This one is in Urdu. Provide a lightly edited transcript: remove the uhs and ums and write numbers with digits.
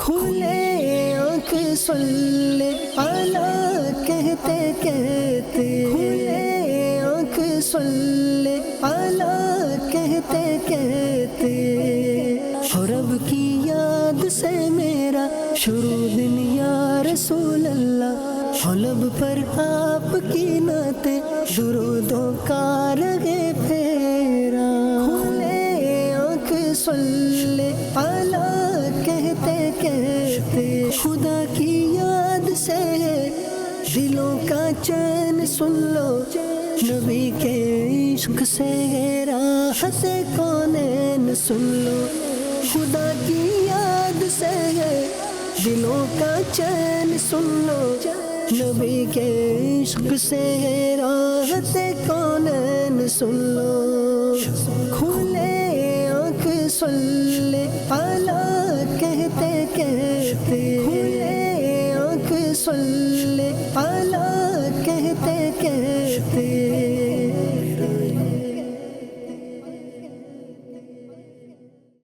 کھلے آنکھ صلی اعلیٰ کہتے کہتے، کھلے آنکھ صلی اعلیٰ کہتے کہتے، اور رب کی یاد سے میرا شروع دن یا رسول اللہ، لب پر آپ کی نعت درودوں کا رگے پھیرا، کھلے آنکھ صلی اعلیٰ کہتے کہتے، خدا کی یاد سے دلوں کا چین سن لو، نبی کے عشق سے راحت کونین سن لو، خدا کی یاد سے دلوں کا چین سن لو، نبی کے عشق سے راحت کونین سن لو، کھلے آنکھ صلی اعلیٰ کہتے کہتے، کھلے آنکھ صلی اعلیٰ کہتے کہتے۔